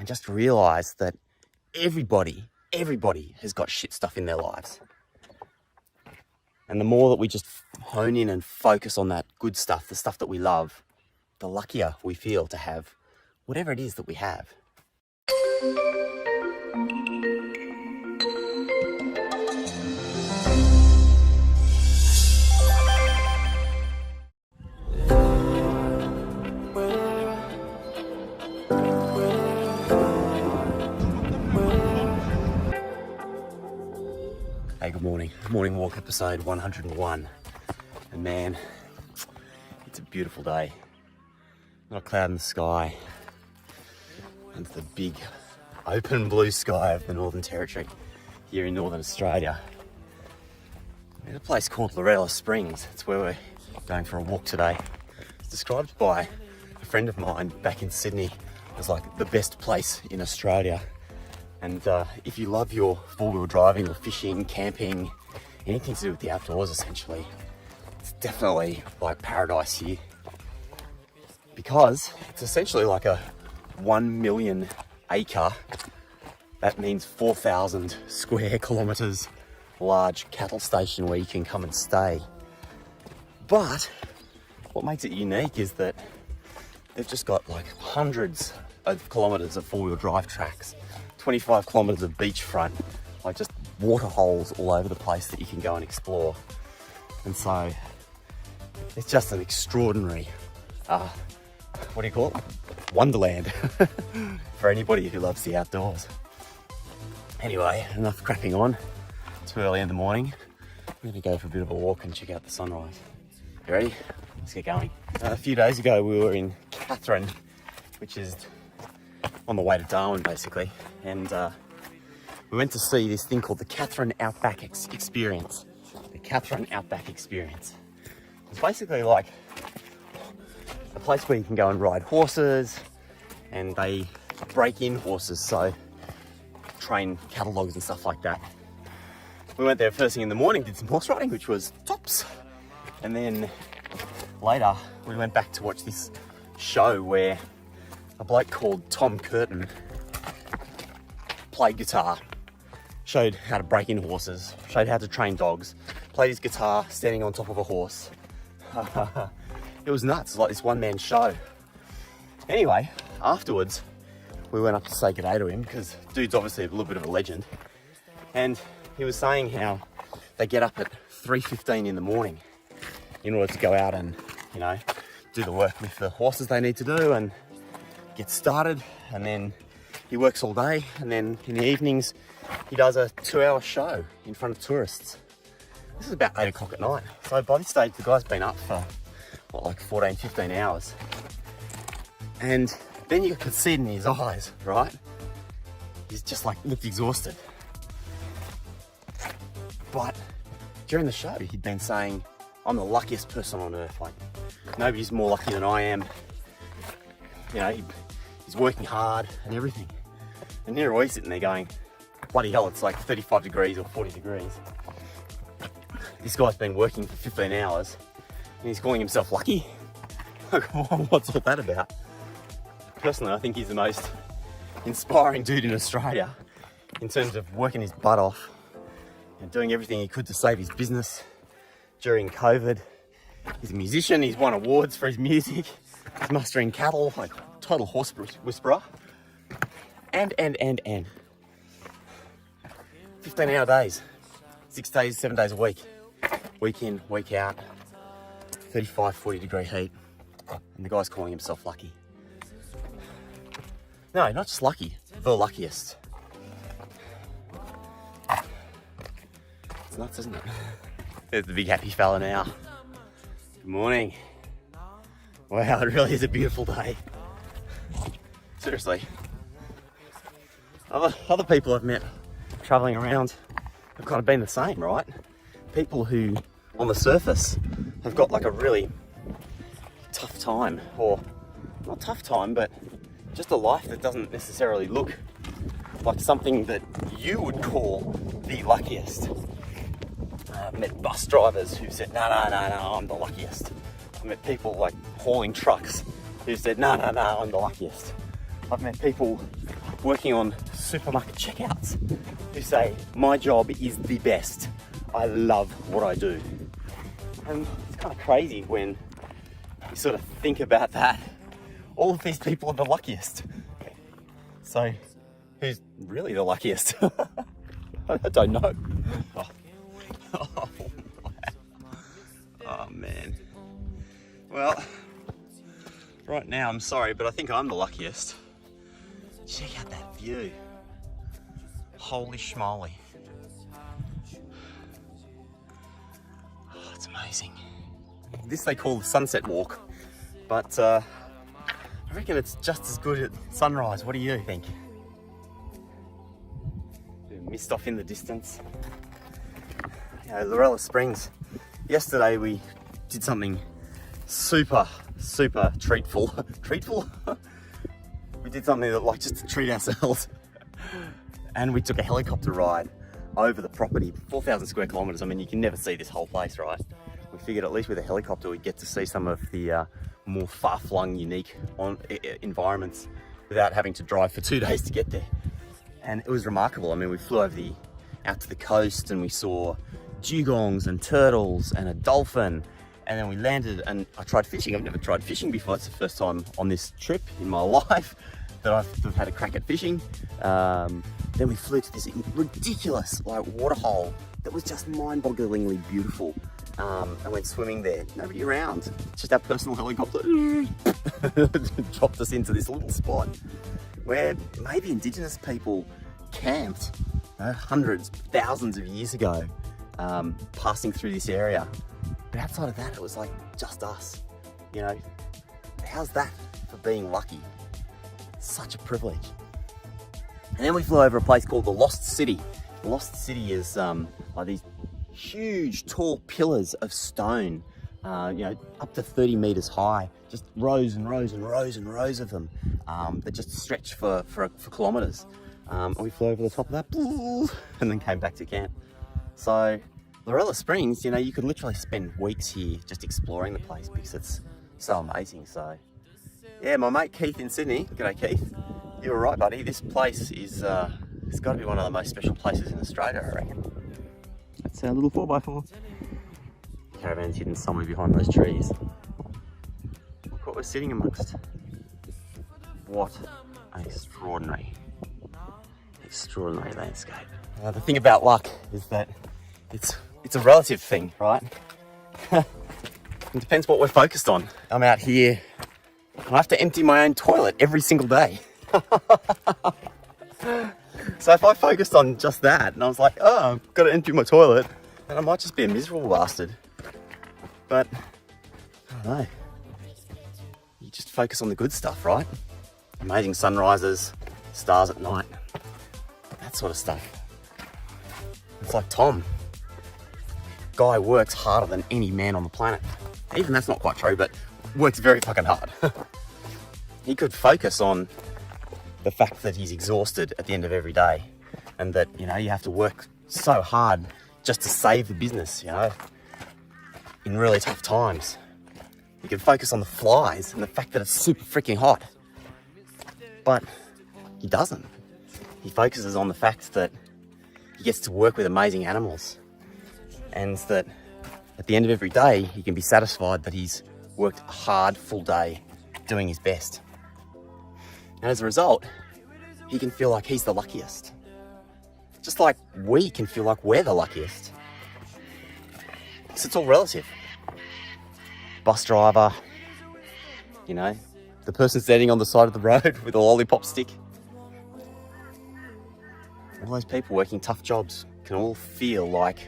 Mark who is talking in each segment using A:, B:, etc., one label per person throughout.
A: and just realize that everybody has got shit stuff in their lives. And the more that we just hone in and focus on that good stuff, the stuff that we love, the luckier we feel to have whatever it is that we have. Hey, good morning. Morning walk episode 101. And man, it's a beautiful day. Not a cloud in the sky. Under the big open blue sky of the Northern Territory here in Northern Australia. There's a place called Lorella Springs. It's where we're going for a walk today. It's described by a friend of mine back in Sydney as like the best place in Australia. And if you love your four-wheel driving or fishing, camping, anything to do with the outdoors essentially, it's definitely like paradise here. Because it's essentially like a 1 million acre, that means 4,000 square kilometres, large cattle station where you can come and stay. But what makes it unique is that they've just got like hundreds of kilometres of four-wheel drive tracks, 25 kilometres of beachfront, like just water holes all over the place that you can go and explore. And so it's just an extraordinary, what do you call it? Wonderland for anybody who loves the outdoors. Anyway, enough crapping on. It's early in the morning. I'm gonna go for a bit of a walk and check out the sunrise. You ready? Let's get going. A few days ago we were in Katherine, which is on the way to Darwin basically, and we went to see this thing called the Katherine Outback Experience. The Katherine Outback Experience. It's basically like a place where you can go and ride horses, and they break in horses, so train cattle dogs and stuff like that. We went there first thing in the morning, did some horse riding, which was tops, and then later we went back to watch this show where a bloke called Tom Curtin played guitar, showed how to break in horses, showed how to train dogs, played his guitar standing on top of a horse. It was nuts, like this one-man show. Anyway, afterwards, we went up to say good day to him because dude's obviously a little bit of a legend. And he was saying how they get up at 3:15 in the morning in order to go out and, you know, do the work with the horses they need to do and get started. And then he works all day, and then in the evenings, he does a 2-hour show in front of tourists. This is about 8 o'clock at night. So by this stage, the guy's been up for, what, like 14, 15 hours. And then you could see it in his eyes, right? He's just like, looked exhausted. But during the show, he'd been saying, I'm the luckiest person on earth. Like, nobody's more lucky than I am. You know, he's working hard and everything. And here we're sitting there going, bloody hell, it's like 35 degrees or 40 degrees. This guy's been working for 15 hours and he's calling himself lucky. Like, what's all that about? Personally, I think he's the most inspiring dude in Australia in terms of working his butt off and doing everything he could to save his business during COVID. He's a musician, he's won awards for his music, he's mustering cattle, like total horse whisperer. And 15-hour days, 6 days, 7 days a week, week in, week out, 35, 40 degree heat, and the guy's calling himself lucky. No, not just lucky, the luckiest. It's nuts, isn't it? There's the big happy fella now. Good morning. Wow, it really is a beautiful day. Seriously. Other people I've met traveling around have kind of been the same, right? People who, on the surface, have got like a really tough time, or not tough time, but just a life that doesn't necessarily look like something that you would call the luckiest. I've met bus drivers who said, no, I'm the luckiest. I've met people like hauling trucks who said, no, I'm the luckiest. I've met people working on supermarket checkouts who say, my job is the best. I love what I do. And it's kind of crazy when you sort of think about that. All of these people are the luckiest. So, who's really the luckiest? I don't know. Oh man. Well, right now I'm sorry, but I think I'm the luckiest. Check out that view. Holy schmoly. Oh, it's amazing. This they call the sunset walk, but I reckon it's just as good at sunrise. What do you think? Mist off in the distance. You know, Lorella Springs. Yesterday we did something super treatful. Treatful? We did something that, like, just to treat ourselves. And we took a helicopter ride over the property, 4,000 square kilometers. I mean, you can never see this whole place, right? We figured at least with a helicopter we'd get to see some of the more far-flung, unique environments without having to drive for 2 days to get there. And it was remarkable. I mean, we flew over out to the coast and we saw dugongs and turtles and a dolphin. And then we landed and I tried fishing. I've never tried fishing before. It's the first time on this trip in my life that I've had a crack at fishing. Then we flew to this ridiculous waterhole that was just mind-bogglingly beautiful. And went swimming there. Nobody around. Just our personal helicopter dropped us into this little spot where maybe indigenous people camped, hundreds, thousands of years ago, passing through this area. But outside of that, it was like just us. You know, how's that for being lucky? Such a privilege. And then we flew over a place called the Lost City. The Lost City is like these huge, tall pillars of stone, you know, up to 30 meters high, just rows and rows and rows and rows of them that just stretch for kilometers. And we flew over the top of that and then came back to camp. So Lorella Springs, you know, you could literally spend weeks here just exploring the place because it's so amazing. So yeah, my mate Keith in Sydney, g'day Keith, you were right buddy, this place is it's got to be one of the most special places in Australia, I reckon. That's our little 4x4. Caravan's hidden somewhere behind those trees. Look what we're sitting amongst. What an extraordinary landscape. The thing about luck is that it's a relative thing, right? It depends what we're focused on. I'm out here, I have to empty my own toilet every single day. So if I focused on just that and I was like, oh, I've got to empty my toilet, then I might just be a miserable bastard. But I don't know. You just focus on the good stuff, right? Amazing sunrises, stars at night, that sort of stuff. It's like Tom. Guy works harder than any man on the planet. Even that's not quite true, but works very fucking hard. He could focus on the fact that he's exhausted at the end of every day and that, you know, you have to work so hard just to save the business, you know, in really tough times. You can focus on the flies and the fact that it's super freaking hot. But he doesn't. He focuses on the fact that he gets to work with amazing animals and that at the end of every day, he can be satisfied that he's worked a hard, full day doing his best. And as a result, he can feel like he's the luckiest. Just like we can feel like we're the luckiest. Because it's all relative. Bus driver, you know, the person standing on the side of the road with a lollipop stick. All those people working tough jobs can all feel like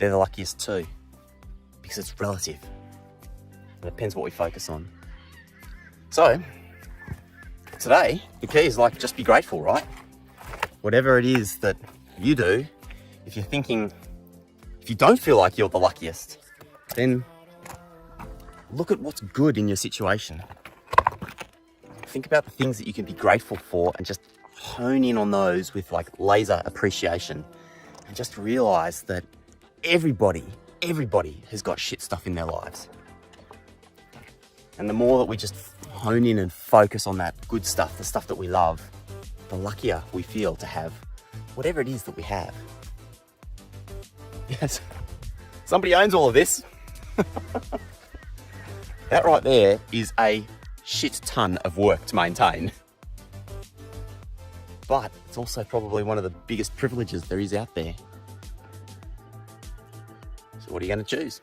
A: they're the luckiest too. Because it's relative. It depends what we focus on. So, today, the key is like, just be grateful, right? Whatever it is that you do, if you don't feel like you're the luckiest, then look at what's good in your situation. Think about the things that you can be grateful for and just hone in on those with like laser appreciation. And just realize that everybody has got shit stuff in their lives. And the more that we just hone in and focus on that good stuff, the stuff that we love, the luckier we feel to have whatever it is that we have. Yes, somebody owns all of this. That right there is a shit ton of work to maintain. But it's also probably one of the biggest privileges there is out there. So what are you going to choose?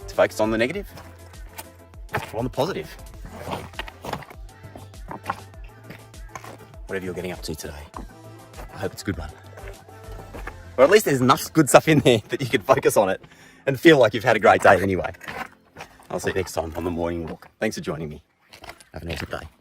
A: To focus on the negative or on the positive? Whatever you're getting up to today, I hope it's a good one. Or at least there's enough good stuff in there that you can focus on it and feel like you've had a great day anyway. I'll see you next time on the morning walk. Thanks for joining me. Have an awesome day.